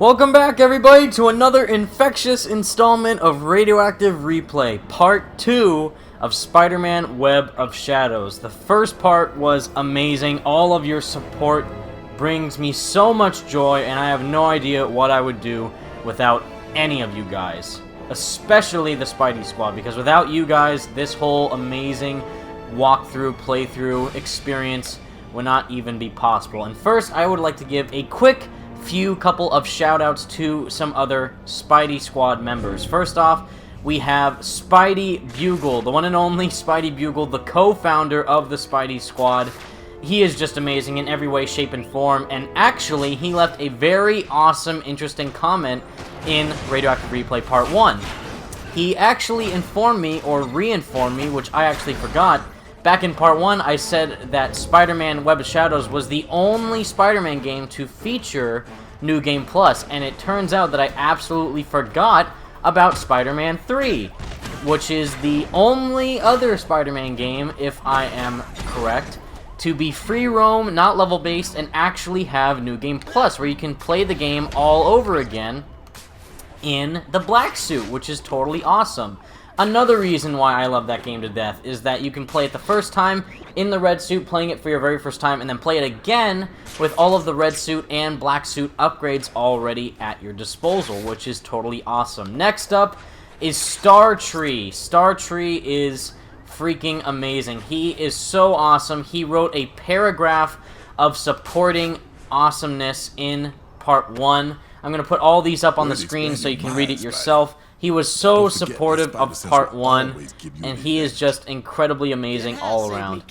Welcome back, everybody, to another infectious installment of Radioactive Replay, Part 2 of Spider-Man Web of Shadows. The first part was amazing. All of your support brings me so much joy, and I have no idea what I would do without any of you guys. Especially the Spidey Squad, because without you guys, this whole amazing walkthrough, playthrough experience would not even be possible. And first, I would like to give a quick couple of shoutouts to some other Spidey Squad members. First off, we have Spidey Bugle, the one and only Spidey Bugle, the co-founder of the Spidey Squad. He is just amazing in every way, shape, and form, and actually, he left a very awesome, interesting comment in Radioactive Replay Part 1. He actually informed me, or re-informed me, which I actually forgot. Back in Part 1, I said that Spider-Man Web of Shadows was the only Spider-Man game to feature New Game Plus, and it turns out that I absolutely forgot about Spider-Man 3, which is the only other Spider-Man game, if I am correct, to be free roam, not level-based, and actually have New Game Plus, where you can play the game all over again in the black suit, which is totally awesome. Another reason why I love that game to death is that you can play it the first time in the red suit, playing it for your very first time, and then play it again with all of the red suit and black suit upgrades already at your disposal, which is totally awesome. Next up is Startree. Startree is freaking amazing. He is so awesome. He wrote a paragraph of supporting awesomeness in Part 1. I'm going to put all these up on the screen so you can read it yourself. He was so supportive of Part 1, and he is just incredibly amazing all around.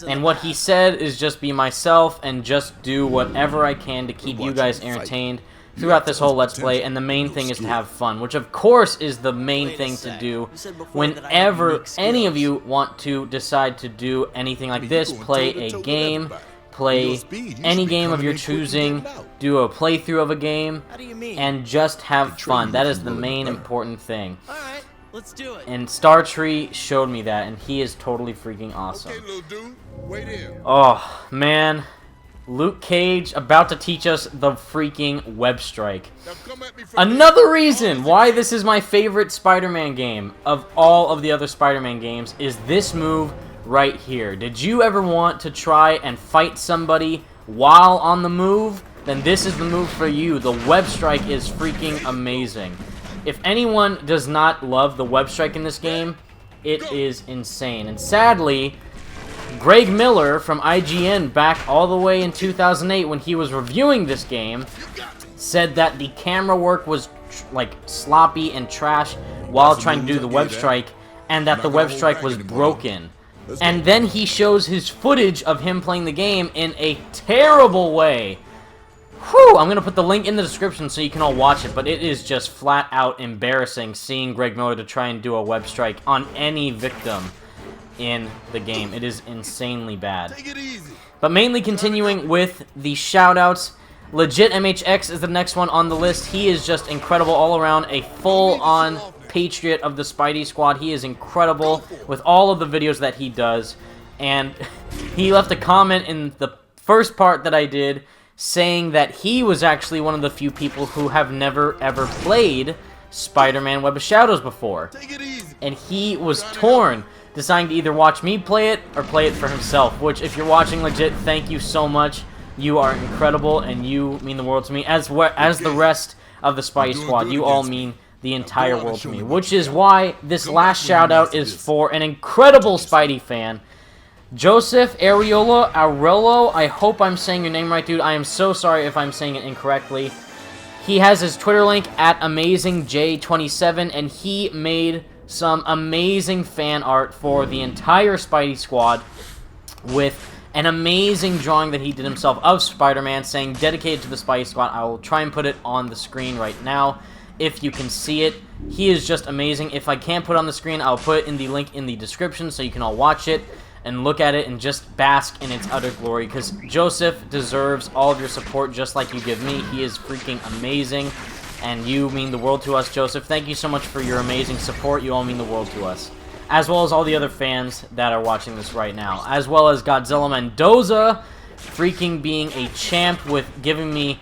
And what he said is just be myself and just do whatever I can to keep you guys entertained throughout this whole Let's Play, and the main thing is to have fun, which of course is the main thing to do whenever any of you want to decide to do anything like this. Play a game. Play any game of your choosing, do a playthrough of a game, and just have fun. That is the main important thing. Alright, let's do it. And Startree showed me that, and he is totally freaking awesome. Oh, man. Luke Cage about to teach us the freaking web strike. Another reason why this is my favorite Spider-Man game of all of the other Spider-Man games is this move right here. Did you ever want to try and fight somebody while on the move? Then this is the move for you. The web strike is freaking amazing. If anyone does not love the web strike in this game, it is insane. And sadly, Greg Miller from IGN back all the way in 2008 when he was reviewing this game said that the camera work was like sloppy and trash while trying to do the web strike, and that the web strike was broken. And then he shows his footage of him playing the game in a terrible way. Whew, I'm going to put the link in the description so you can all watch it, but it is just flat out embarrassing seeing Greg Miller to try and do a web strike on any victim in the game. It is insanely bad. But mainly continuing with the shoutouts, Legit MHX is the next one on the list. He is just incredible all around, a full-on patriot of the Spidey Squad. He is incredible with all of the videos that he does, and he left a comment in the first part that I did saying that he was actually one of the few people who have never ever played Spider-Man Web of Shadows before, and he was torn, deciding to either watch me play it or play it for himself, which if you're watching Legit, thank you so much. You are incredible, and you mean the world to me, as the rest of the Spidey Squad. You all mean the entire world to me, which is why this last shout-out is for an incredible Spidey fan, Joseph Arello. I hope I'm saying your name right, dude. I am so sorry if I'm saying it incorrectly. He has his Twitter link at AmazingJ27, and he made some amazing fan art for the entire Spidey Squad with an amazing drawing that he did himself of Spider-Man, saying dedicated to the Spidey Squad. I will try and put it on the screen right now if you can see it. He is just amazing. If I can't put it on the screen, I'll put it in the link in the description so you can all watch it and look at it and just bask in its utter glory, because Joseph deserves all of your support just like you give me. He is freaking amazing, and you mean the world to us, Joseph. Thank you so much for your amazing support. You all mean the world to us, as well as all the other fans that are watching this right now, as well as Godzilla Mendoza freaking being a champ with giving me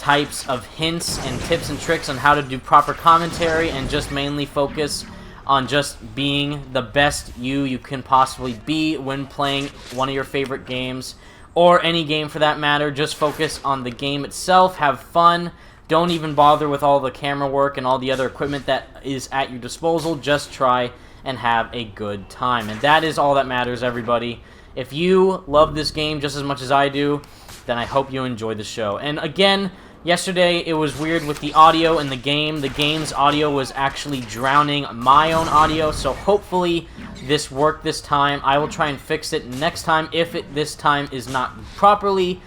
types of hints and tips and tricks on how to do proper commentary and just mainly focus on just being the best you can possibly be when playing one of your favorite games, or any game for that matter. Just focus on the game itself, have fun, don't even bother with all the camera work and all the other equipment that is at your disposal. Just try and have a good time, and that is all that matters, everybody. If you love this game just as much as I do, then I hope you enjoy the show. And again, yesterday it was weird with the audio in the game. The game's audio was actually drowning my own audio, so hopefully this worked this time. I will try and fix it next time if it this time is not properly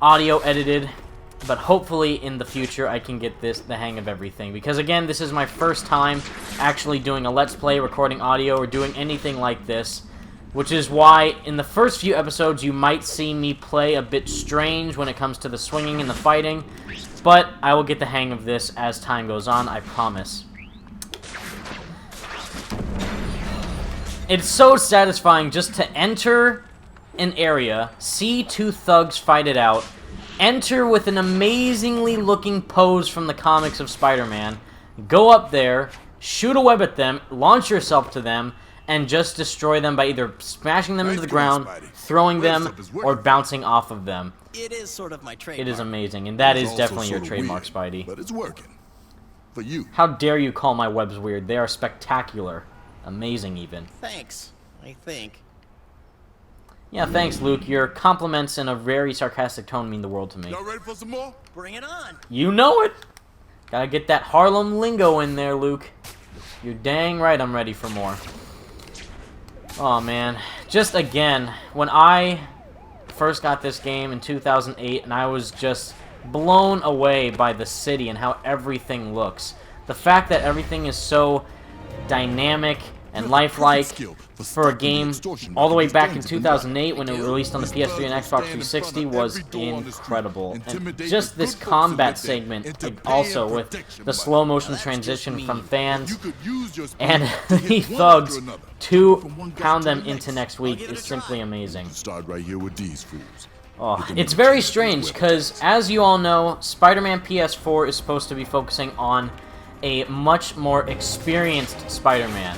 audio edited, but hopefully in the future I can get the hang of everything. Because again, this is my first time actually doing a Let's Play, recording audio, or doing anything like this. Which is why in the first few episodes you might see me play a bit strange when it comes to the swinging and the fighting. But I will get the hang of this as time goes on, I promise. It's so satisfying just to enter an area, see two thugs fight it out, enter with an amazingly looking pose from the comics of Spider-Man, go up there, shoot a web at them, launch yourself to them, and just destroy them by either smashing them into the ground, throwing them, or bouncing off of them. It is sort of my trademark. It is amazing, and that is definitely your trademark, Spidey. But it's working. For you. How dare you call my webs weird? They are spectacular. Amazing, even. Thanks, I think. Yeah, thanks, Luke. Your compliments in a very sarcastic tone mean the world to me. Y'all ready for some more? Bring it on. You know it! Gotta get that Harlem lingo in there, Luke. You're dang right I'm ready for more. Oh man, just again, when I first got this game in 2008, and I was just blown away by the city and how everything looks. The fact that everything is so dynamic and lifelike for a game all the way back in 2008 when it was released on the PS3 and Xbox 360 was incredible. And just this combat segment, also with the slow motion transition from fans and the thugs to pound them into next week is simply amazing. Oh, it's very strange because, as you all know, Spider-Man PS4 is supposed to be focusing on a much more experienced Spider-Man.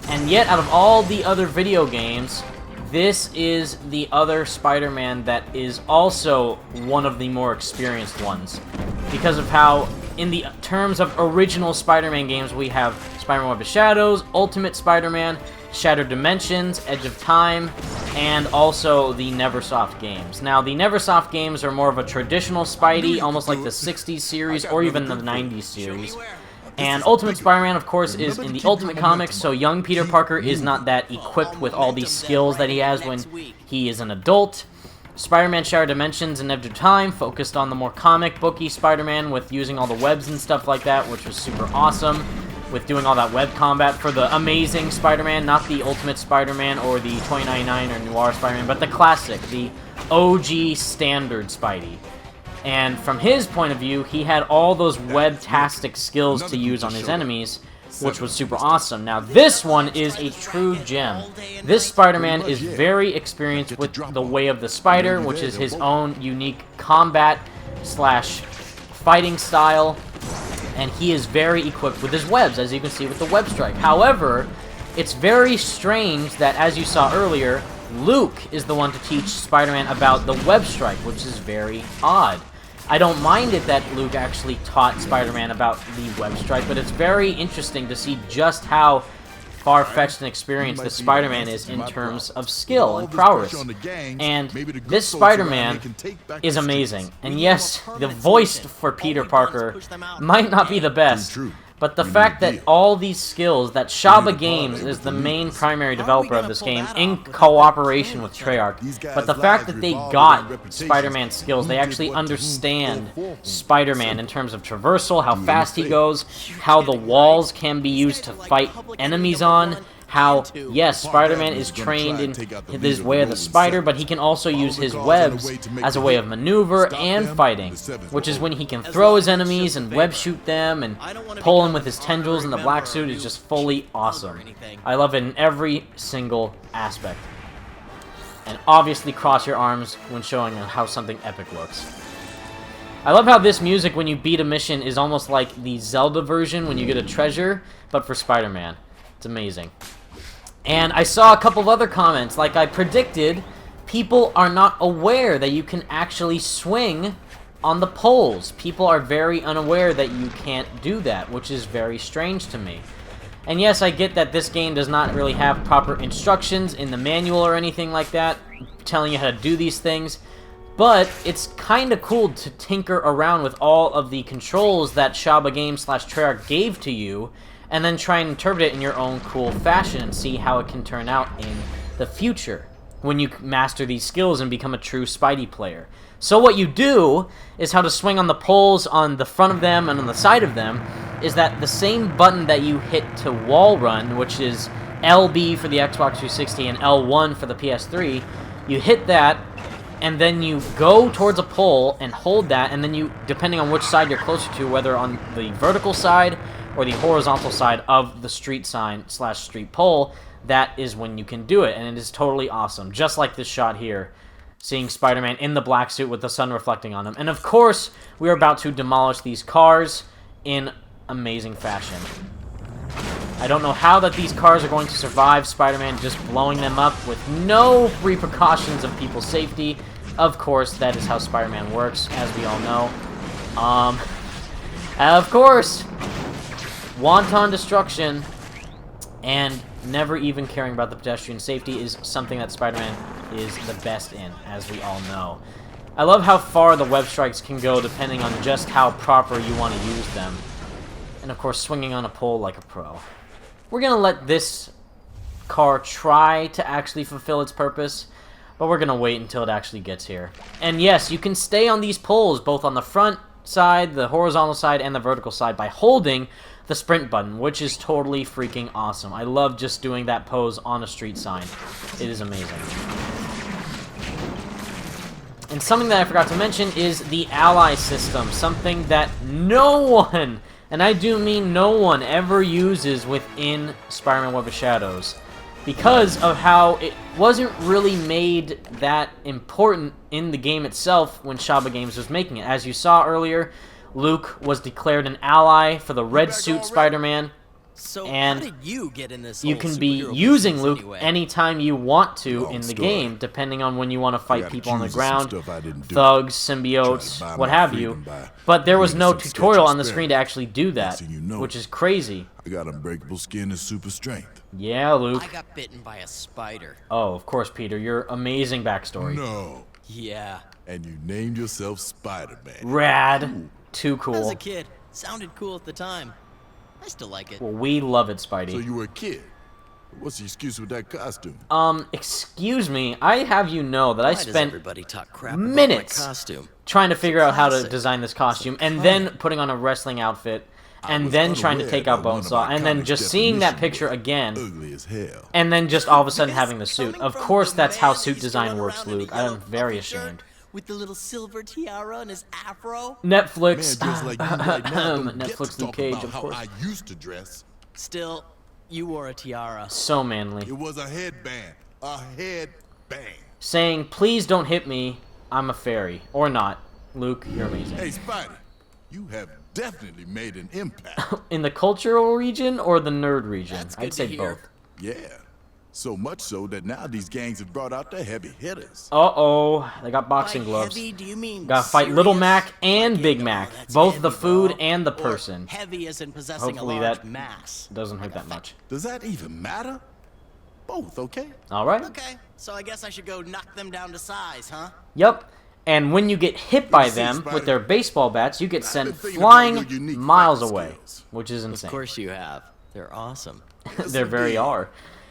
And yet, out of all the other video games, this is the other Spider-Man that is also one of the more experienced ones. Because of how, in the terms of original Spider-Man games, we have Spider-Man Web of Shadows, Ultimate Spider-Man, Shattered Dimensions, Edge of Time, and also the Neversoft games. Now, the Neversoft games are more of a traditional Spidey, almost like the 60s series or even the 90s series. And Ultimate Spider-Man, of course, is in the Ultimate Comics, so young Peter Parker is not that equipped with all these skills that he has when he is an adult. Spider-Man Shattered Dimensions and Edge of Time focused on the more comic booky Spider-Man with using all the webs and stuff like that, which was super awesome, with doing all that web combat for the Amazing Spider-Man, not the Ultimate Spider-Man or the 2099 or Noir Spider-Man, but the classic, the OG standard Spidey. And from his point of view, he had all those web-tastic skills to use on his enemies, which was super awesome. Now, this one is a true gem. This Spider-Man is very experienced with the Way of the Spider, which is his own unique combat/fighting style, and he is very equipped with his webs, as you can see with the web strike. However, it's very strange that, as you saw earlier, Luke is the one to teach Spider-Man about the web strike, which is very odd. I don't mind it that Luke actually taught Spider-Man about the web strike, but it's very interesting to see just how far-fetched and experienced this Spider-Man is in terms of skill and prowess. And this Spider-Man is amazing. And yes, the voice for Peter Parker might not be the best, but the fact that all these skills, that Shaba Games is the main primary developer of this game in cooperation with Treyarch, but the fact that they got Spider-Man's skills, they actually understand Spider-Man in terms of traversal, how fast he goes, how the walls can be used to fight enemies on, how, yes, Spider-Man is trained in his Way of the Spider, but he can also use his webs as a way of maneuver and fighting, which is when he can throw his enemies and web shoot them and pull them with his tendrils, and the black suit is just fully awesome. I love it in every single aspect. And obviously cross your arms when showing how something epic looks. I love how this music, when you beat a mission, is almost like the Zelda version when you get a treasure, but for Spider-Man. It's amazing. And I saw a couple of other comments. Like I predicted, people are not aware that you can actually swing on the poles. People are very unaware that you can't do that, which is very strange to me. And yes, I get that this game does not really have proper instructions in the manual or anything like that, telling you how to do these things. But it's kind of cool to tinker around with all of the controls that Shaba Games / Treyarch gave to you, and then try and interpret it in your own cool fashion and see how it can turn out in the future when you master these skills and become a true Spidey player. So what you do is how to swing on the poles on the front of them and on the side of them is that the same button that you hit to wall run, which is LB for the Xbox 360 and L1 for the PS3, you hit that, and then you go towards a pole and hold that, and then you, depending on which side you're closer to, whether on the vertical side or the horizontal side of the street sign / street pole, that is when you can do it, and it is totally awesome. Just like this shot here, seeing Spider-Man in the black suit with the sun reflecting on him. And of course, we are about to demolish these cars in amazing fashion. I don't know how that these cars are going to survive Spider-Man just blowing them up with no repercussions of people's safety. Of course, that is how Spider-Man works, as we all know. Of course, wanton destruction and never even caring about the pedestrian safety is something that Spider-Man is the best in, as we all know. I love how far the web strikes can go depending on just how proper you want to use them. And of course, swinging on a pole like a pro. We're going to let this car try to actually fulfill its purpose, but we're going to wait until it actually gets here. And yes, you can stay on these poles, both on the front side, the horizontal side, and the vertical side by holding the sprint button, which is totally freaking awesome. I love just doing that pose on a street sign. It is amazing. And something that I forgot to mention is the ally system, something that no one, and I do mean no one, ever uses within Spider-Man Web of Shadows, because of how it wasn't really made that important in the game itself when Shaba Games was making it. As you saw earlier, Luke was declared an ally for the red suit Spider-Man, So and how did you get in this you whole can be superhero using business Luke anyway? anytime you want to Long in the story. game, depending on when you want to fight gotta people on the choose some ground, stuff I didn't do. thugs, Trying symbiotes, to buy what my have you. freedom by But there was reading no some sketchy tutorial on the screen to experiments. actually do that, Next thing you know, which is crazy. I got unbreakable skin and super strength. Yeah, Luke. I got bitten by a spider. Oh, of course, Peter. Your amazing backstory. No. Yeah. And you named yourself Spider-Man. Rad. Too As cool. a kid, sounded cool at the time. I still like it. Well, we love it, So Spidey. you were a kid. What's the excuse with that costume? Excuse me. I have you know that I Why does spent everybody talk crap minutes about my costume? trying to figure out how to classic. design this costume, and iconic. then putting on a wrestling outfit, and was then trying to unaware take out that one of Bonesaw, my and then comics' just seeing that definition picture was again, Ugly as hell. and then just all of a sudden This having the suit. coming Of from course, the that's how man that suit used to design run works, around in a Luke. I yellow am very puffy shirt ashamed. With the little silver tiara and his afro. Netflix. Man dressed like you right now don't get Netflix to Luke talk Cage, about of how course. I used to dress. Still, you wore a tiara. So manly. It was a headband. A headband. Saying, please don't hit me, I'm a fairy. Or not. Luke, you're amazing. Hey, Spidey, you have definitely made an impact. In the cultural region or the nerd region? That's good I'd say to hear. both. Yeah. So much so that now these gangs have brought out the heavy hitters. Uh-oh. They got By boxing gloves. heavy, do you mean Gotta fight Little serious? Mac and Like Big in, Mac. oh, that's Both the heavy, food bro. and the Or person. heavy as in possessing Hopefully a large that mass. doesn't hurt that much. Does that even matter? Both, okay? Alright. Okay, so I guess I should go knock them down to size, huh? Yep. And when you get hit by see, them Spidey. with their baseball bats, you get I've sent been thinking flying about your unique miles fighting away. skills. Which is Of insane. course you have. They're awesome. They very indeed. are.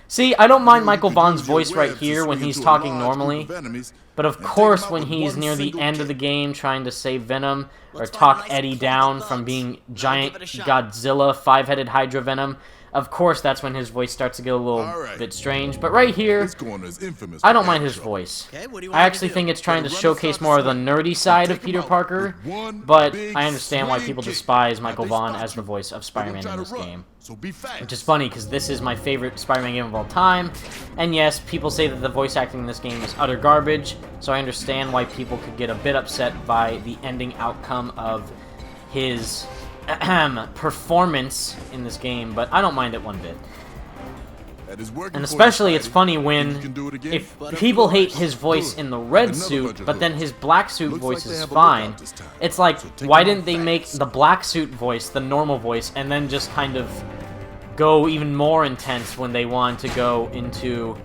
See, I don't mind You Michael could Vaughn's use your voice right webs to here when swing he's into a talking large normally. group of enemies But of and take course, them out when with he's one near the single end of kick. the game trying to save Venom or Let's find a talk nice Eddie clump of down thugs. from being I'll giant give it a shot. Godzilla 5-headed Hydra Venom, Of course, that's when his voice starts to get a little Alright. bit strange. But right here, This corner is infamous I for don't mind bad his trouble. voice. Okay, what do you I want actually me to think do? it's trying to Gotta run showcase inside more of the the swing. nerdy side Take of him Peter out Parker, with one but big I understand why swing people kick. despise Now Michael they Vaughn spot as the you. voice of They're Spider-Man gonna in try this to run, game. so be fast. Which is funny, because this is my favorite Spider-Man game of all time. And yes, people say that the voice acting in this game is utter garbage, so I understand why people could get a bit upset by the ending outcome of his performance in this game, but I don't mind it one bit. That is working And for you, especially, it's Spidey. funny Think when you can do it again? if But of people hate course. his voice Good. in the red Another suit, bunch of but then hooks. his black suit Looks voice like they is have a fine. lookout this time. It's like, So take why him didn't out they make fast. the black suit voice the normal voice, and then just kind of go even more intense when they wanted to go into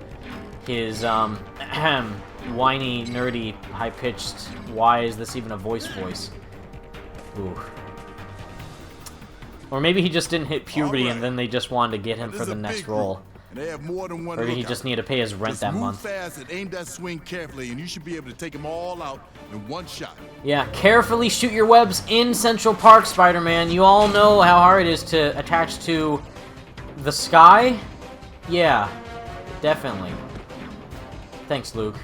his whiny, nerdy, high-pitched, why is this even a voice? Ooh. Or maybe he just didn't hit puberty Alright. and then they just wanted to get him This for is the a next big role. group, and they have more than one Or maybe he lookout. just needed to pay his rent Just that move month. fast and aim that swing carefully, and you should be able to take them all out in one shot. Yeah, carefully shoot your webs in Central Park, Spider-Man. You all know how hard it is to attach to the sky? Yeah, definitely. Thanks, Luke.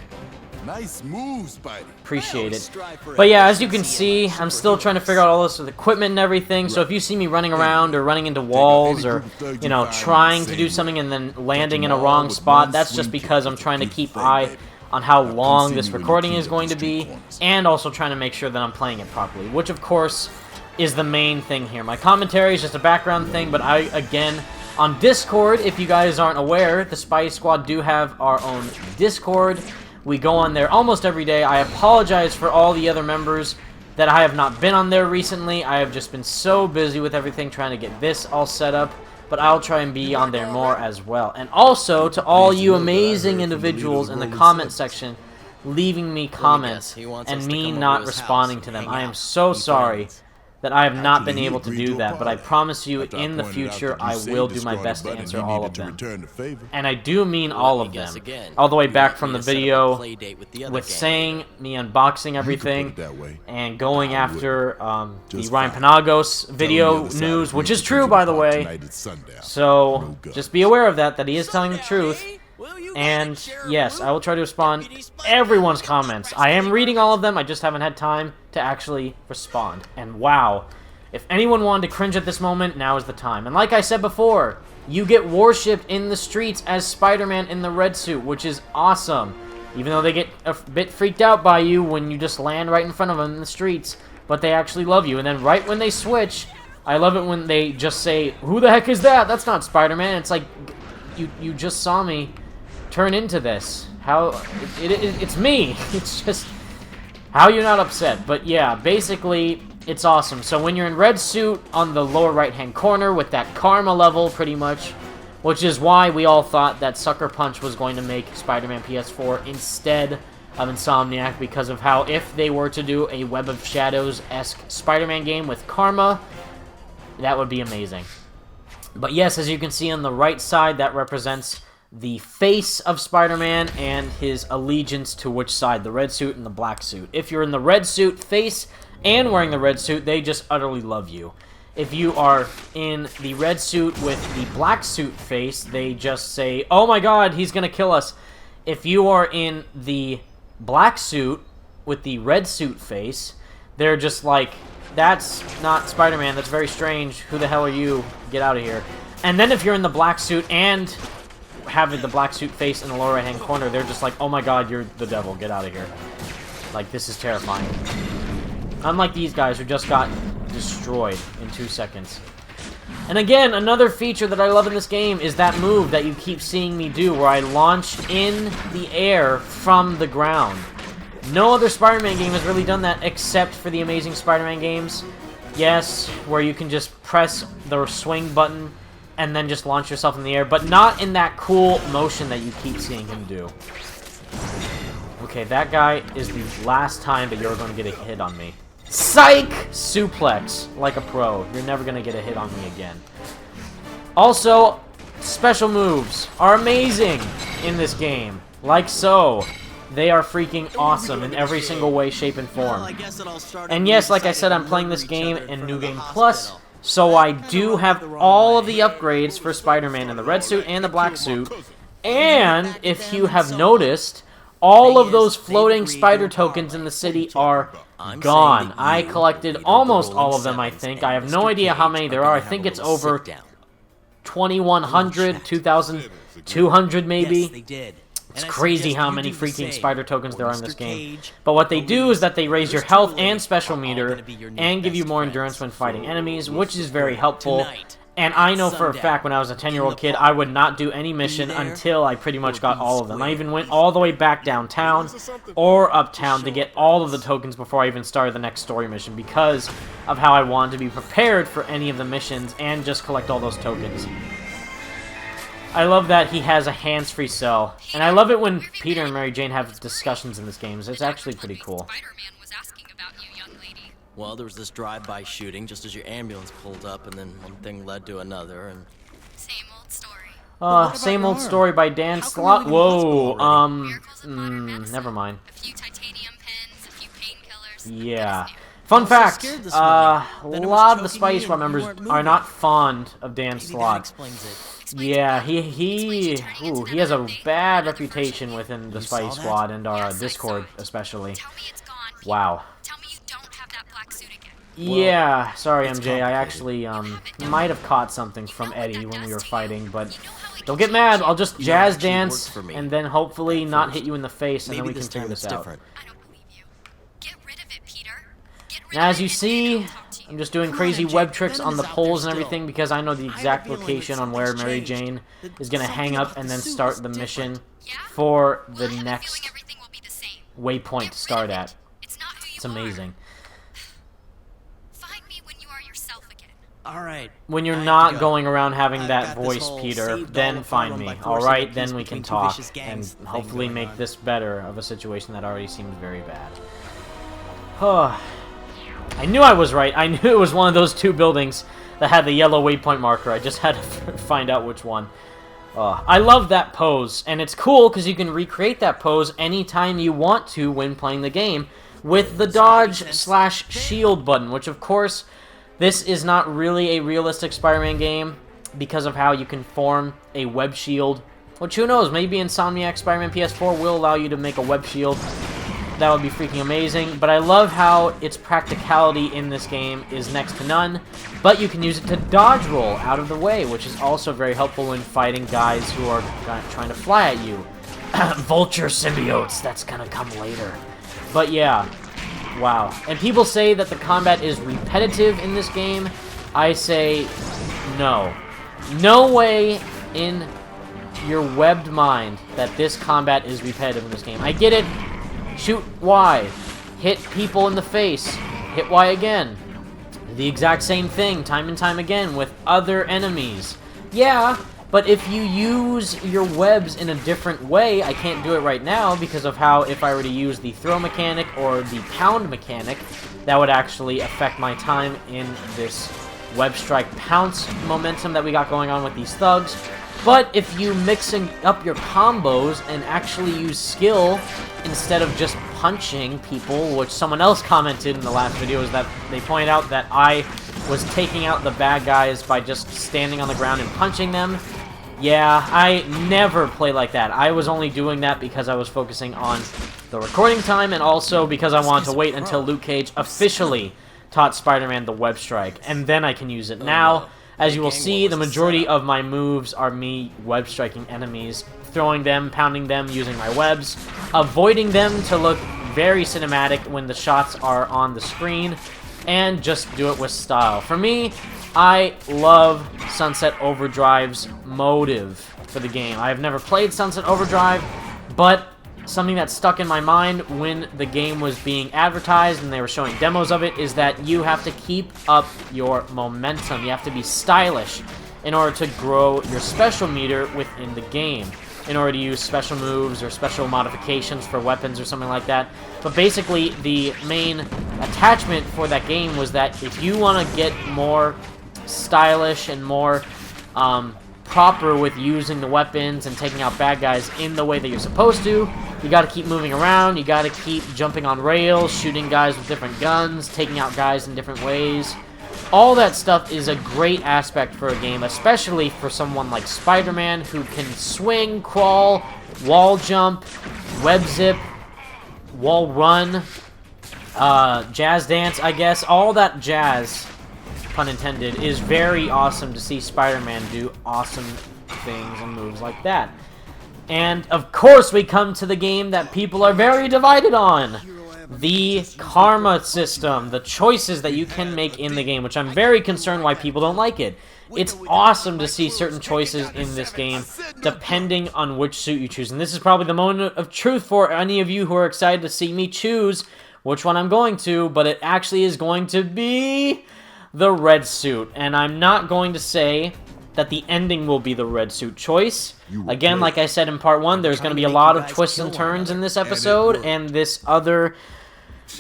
Nice move, Spidey. Appreciate it. strive for But yeah, as you can efficiency see, and I'm still trying to figure out all this with equipment and everything. So if you see me running around or running into walls or, you know, trying to do something and then landing in a wrong spot, that's just because I'm trying to keep eye on how long this recording is going to be, and also trying to make sure that I'm playing it properly, which of course is the main thing here. My commentary is just a background thing, but again, on Discord, if you guys aren't aware, the Spidey Squad do have our own Discord. We go on there almost every day. I apologize for all the other members that I have not been on there recently. I have just been so busy with everything trying to get this all set up, but I'll try and be on there more as well. And also, to all you amazing individuals in the comment section leaving me comments He wants and us to me come over not to his responding house to them. and I hang am out, so be sorry friends. that I have not Actually, been he able to agreed do to that, but I apologize. promise you After I in the pointed out future that you I saved will the do my squad best to button, answer he all needed of to them. return the favor. And I do mean Let all me of guess them. again. All the way You back want from me the to set up a video play date with the other with gang. saying me unboxing everything it that way. and going I would. after the Just Ryan fine. Panagos Tell him video the other side news, agrees which to is come true to the by the park way. tonight at sundown. So No guns. just be aware of that he is telling the Sundown, truth. eh? Well, you got And it, Sheriff yes, Luke. I will try to respond Deputy Spidey. everyone's comments. I am reading all of them, I just haven't had time to actually respond. And wow, if anyone wanted to cringe at this moment, now is the time. And like I said before, you get worshipped in the streets as Spider-Man in the red suit, which is awesome. Even though they get a bit freaked out by you when you just land right in front of them in the streets, but they actually love you. And then right when they switch, I love it when they just say, "Who the heck is that? That's not Spider-Man." It's like, you just saw me turn into this. How it's me. It's just how you're not upset. But yeah, basically it's awesome. So when you're in red suit on the lower right hand corner with that karma level pretty much, which is why we all thought that Sucker Punch was going to make Spider-Man PS4 instead of Insomniac, because of how if they were to do a Web of Shadows-esque Spider-Man game with karma, that would be amazing. But yes, as you can see on the right side, that represents the face of Spider-Man and his allegiance to which side, the red suit and the black suit. If you're in the red suit face and wearing the red suit, they just utterly love you. If you are in the red suit with the black suit face, they just say, "Oh my god, he's gonna kill us." If you are in the black suit with the red suit face, they're just like, "That's not Spider-Man, that's very strange. Who the hell are you? Get out of here." And then if you're in the black suit and having the black suit face in the lower right-hand corner, they're just like, "Oh my god, you're the devil, get out of here." Like, this is terrifying. Unlike these guys who just got destroyed in 2 seconds. And again, another feature that I love in this game is that move that you keep seeing me do, where I launch in the air from the ground. No other Spider-Man game has really done that except for the Amazing Spider-Man games. Yes, where you can just press the swing button and then just launch yourself in the air, but not in that cool motion that you keep seeing him do. Okay, that guy is the last time that you're going to get a hit on me. Psych! Suplex, like a pro. You're never going to get a hit on me again. Also, special moves are amazing in this game. Like so. They are freaking awesome in every single way, shape, and Well, form. I guess it all started And when yes, we like I decided said, to I'm playing murder this each game other in in front New of the Game Plus, hospital. So I do have all of the upgrades for Spider-Man in the red suit and the black suit. And if you have noticed, all of those floating spider tokens in the city are gone. I collected almost all of them, I think. I have no idea how many there are. I think it's over 2,100, 2,200 maybe. Yes, they did. It's crazy how many freaking spider tokens there are in this game. But what they do is that they raise your health and special meter and give you more endurance when fighting enemies, which is very helpful. And I know for a fact when I was a 10-year-old kid, I would not do any mission until I pretty much got all of them. I even went all the way back downtown or uptown to get all of the tokens before I even started the next story mission because of how I wanted to be prepared for any of the missions and just collect all those tokens. I love that he has a hands-free cell, and I love it when Peter and Mary Jane have discussions in this game. It's actually pretty cool. Well, there was this drive-by shooting just as your ambulance pulled up, and then one thing led to another, and... Same old story. Same old story by Dan Slott. Whoa, never mind. A few titanium pins, a few painkillers. Yeah. Fun fact, a lot of the Spidey Squad members are not fond of Dan Slott. Yeah, he has a bad reputation within the Spidey Squad and our Discord especially. Wow. Yeah, sorry MJ, I actually might have caught something from Eddie when we were fighting, but don't get mad, I'll just jazz dance and then hopefully not hit you in the face and then we can figure this out. Now as you see, I'm just doing crazy web tricks on the poles and everything because I know the exact location on where Mary Jane is going to hang up and then start the mission for the next waypoint to start at. It's amazing. Alright. When you're not going around having that voice, Peter, then find me. Alright, then we can talk and hopefully make this better of a situation that already seems very bad. I knew I was right. I knew it was one of those two buildings that had the yellow waypoint marker. I just had to find out which one. I love that pose, and it's cool because you can recreate that pose anytime you want to when playing the game with the dodge/shield button, which of course, this is not really a realistic Spider-Man game because of how you can form a web shield, which who knows, maybe Insomniac Spider-Man PS4 will allow you to make a web shield. That would be freaking amazing, but I love how its practicality in this game is next to none, but you can use it to dodge roll out of the way, which is also very helpful when fighting guys who are trying to fly at you. Vulture symbiotes, that's gonna come later. But yeah, wow. And people say that the combat is repetitive in this game. I say no. No way in your webbed mind that this combat is repetitive in this game. I get it. Shoot Y, hit people in the face, hit Y again. The exact same thing time and time again with other enemies. Yeah, but if you use your webs in a different way, I can't do it right now because of how if I were to use the throw mechanic or the pound mechanic, that would actually affect my time in this web strike pounce momentum that we got going on with these thugs. But if you mixing up your combos and actually use skill instead of just punching people, which someone else commented in the last video, is that they pointed out that I was taking out the bad guys by just standing on the ground and punching them. Yeah, I never play like that. I was only doing that because I was focusing on the recording time and also because I wanted to wait until Luke Cage officially taught Spider-Man the web strike, and then I can use it. Now, as you will see, the majority of my moves are me web striking enemies, throwing them, pounding them, using my webs, avoiding them to look very cinematic when the shots are on the screen, and just do it with style. For me, I love Sunset Overdrive's motive for the game. I have never played Sunset Overdrive, but something that stuck in my mind when the game was being advertised and they were showing demos of it is that you have to keep up your momentum. You have to be stylish in order to grow your special meter within the game, in order to use special moves or special modifications for weapons or something like that. But basically, the main attachment for that game was that if you want to get more stylish and more proper with using the weapons and taking out bad guys in the way that you're supposed to, you gotta keep moving around, you gotta keep jumping on rails, shooting guys with different guns, taking out guys in different ways, All that stuff is a great aspect for a game, especially for someone like Spider-Man who can swing, crawl, wall jump, web zip, wall run, jazz dance, I guess. All that jazz, pun intended, is very awesome to see Spider-Man do awesome things and moves like that. And, of course, we come to the game that people are very divided on. The karma system, the choices that you can make in the game, which I'm very concerned why people don't like it. It's awesome to see certain choices in this game, depending on which suit you choose. And this is probably the moment of truth for any of you who are excited to see me choose which one I'm going to, but it actually is going to be the red suit. And I'm not going to say that the ending will be the red suit choice. Again, like I said in part 1, there's going to be a lot of twists and turns in this episode, and this other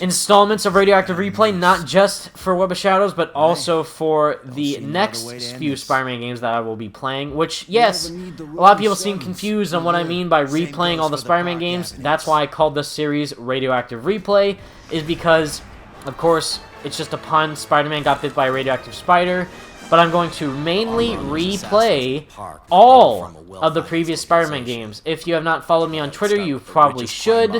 installments of Radioactive Replay, not just for Web of Shadows, but also for the next few Spider-Man games that I will be playing, which, yes, a lot of people seem confused on what I mean by replaying all the Spider-Man games. That's why I called this series Radioactive Replay, is because, of course, it's just a pun. Spider-Man got bit by a radioactive spider. But I'm going to mainly replay all of the previous Spider-Man games. If you have not followed me on Twitter, you probably should,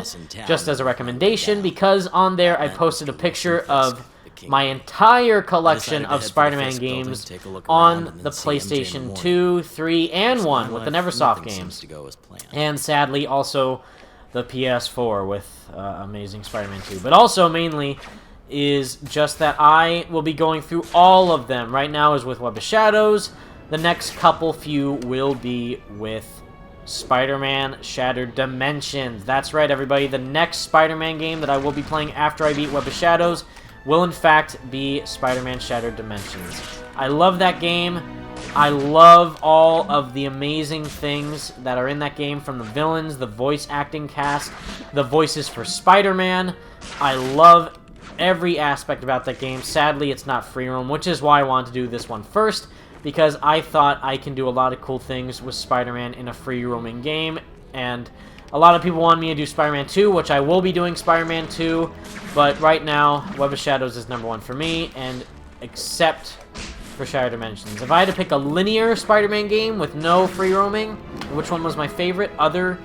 just as a recommendation, because on there I posted a picture of my entire collection of Spider-Man games on the PlayStation 2, 3, and 1 with the Neversoft games. And sadly, also the PS4 with Amazing Spider-Man 2. But also, mainly, is just that I will be going through all of them. Right now is with Web of Shadows. The next few will be with Spider-Man Shattered Dimensions. That's right, everybody. The next Spider-Man game that I will be playing after I beat Web of Shadows will, in fact, be Spider-Man Shattered Dimensions. I love that game. I love all of the amazing things that are in that game, from the villains, the voice acting cast, the voices for Spider-Man. I love every aspect about that game. Sadly, it's not free roam, which is why I wanted to do this one first, because I thought I can do a lot of cool things with Spider-Man in a free roaming game, and a lot of people want me to do Spider-Man 2, which I will be doing Spider-Man 2, but right now, Web of Shadows is #1 for me, and except for Shattered Dimensions. If I had to pick a linear Spider-Man game with no free roaming, which one was my favorite other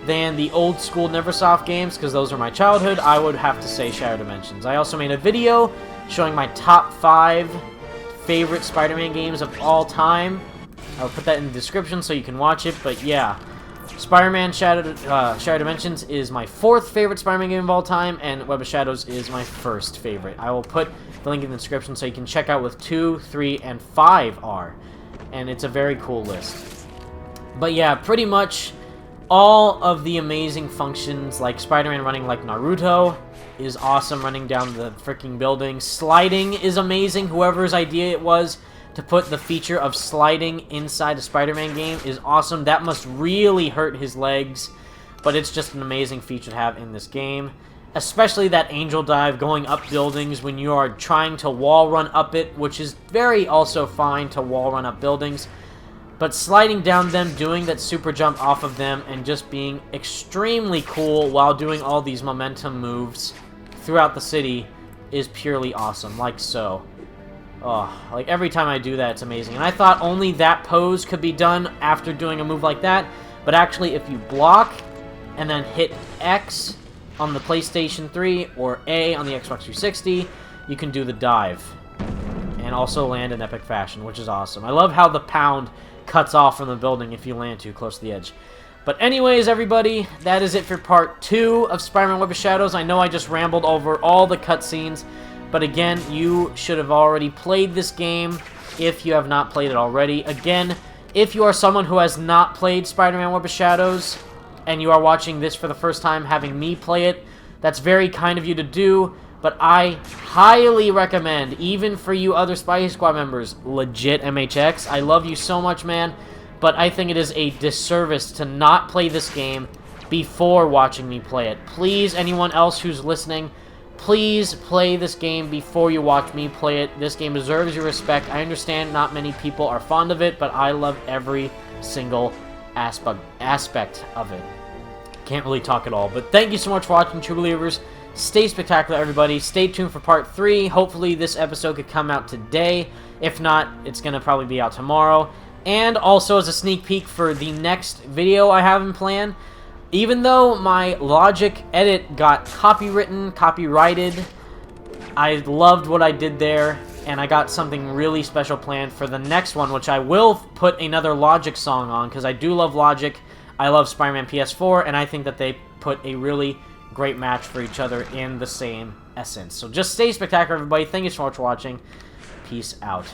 than the old school Neversoft games, because those are my childhood, I would have to say Shattered Dimensions. I also made a video showing my top 5 favorite Spider-Man games of all time. I'll put that in the description so you can watch it, but yeah. Spider-Man Shattered Dimensions is my 4th favorite Spider-Man game of all time, and Web of Shadows is my 1st favorite. I will put the link in the description so you can check out what 2, 3, and 5 are. And it's a very cool list. But yeah, pretty much all of the amazing functions, like Spider-Man running like Naruto is awesome, running down the freaking building. Sliding is amazing. Whoever's idea it was to put the feature of sliding inside a Spider-Man game is awesome. That must really hurt his legs, but it's just an amazing feature to have in this game. Especially that angel dive, going up buildings when you are trying to wall run up it, which is very also fine to wall run up buildings. But sliding down them, doing that super jump off of them, and just being extremely cool while doing all these momentum moves throughout the city is purely awesome, like so. Oh, like every time I do that, it's amazing. And I thought only that pose could be done after doing a move like that, but actually if you block and then hit X on the PlayStation 3 or A on the Xbox 360, you can do the dive. And also land in epic fashion, which is awesome. I love how the pound cuts off from the building if you land too close to the edge. But anyways, everybody, that is it for part 2 of Spider-Man Web of Shadows. I know I just rambled over all the cutscenes, but again, you should have already played this game if you have not played it already. Again, if you are someone who has not played Spider-Man Web of Shadows, and you are watching this for the first time, having me play it, that's very kind of you to do. But I highly recommend, even for you other Spidey Squad members, legit MHX, I love you so much, man, but I think it is a disservice to not play this game before watching me play it. Please, anyone else who's listening, please play this game before you watch me play it. This game deserves your respect. I understand not many people are fond of it, but I love every single aspect of it. Can't really talk at all, but thank you so much for watching, true believers. Stay spectacular, everybody. Stay tuned for part 3. Hopefully this episode could come out today. If not, it's going to probably be out tomorrow. And also as a sneak peek for the next video I have in plan, even though my Logic edit got copyrighted, I loved what I did there, and I got something really special planned for the next one, which I will put another Logic song on, because I do love Logic, I love Spider-Man PS4, and I think that they put a really great match for each other in the same essence. So just stay spectacular, everybody. Thank you so much for watching. Peace out.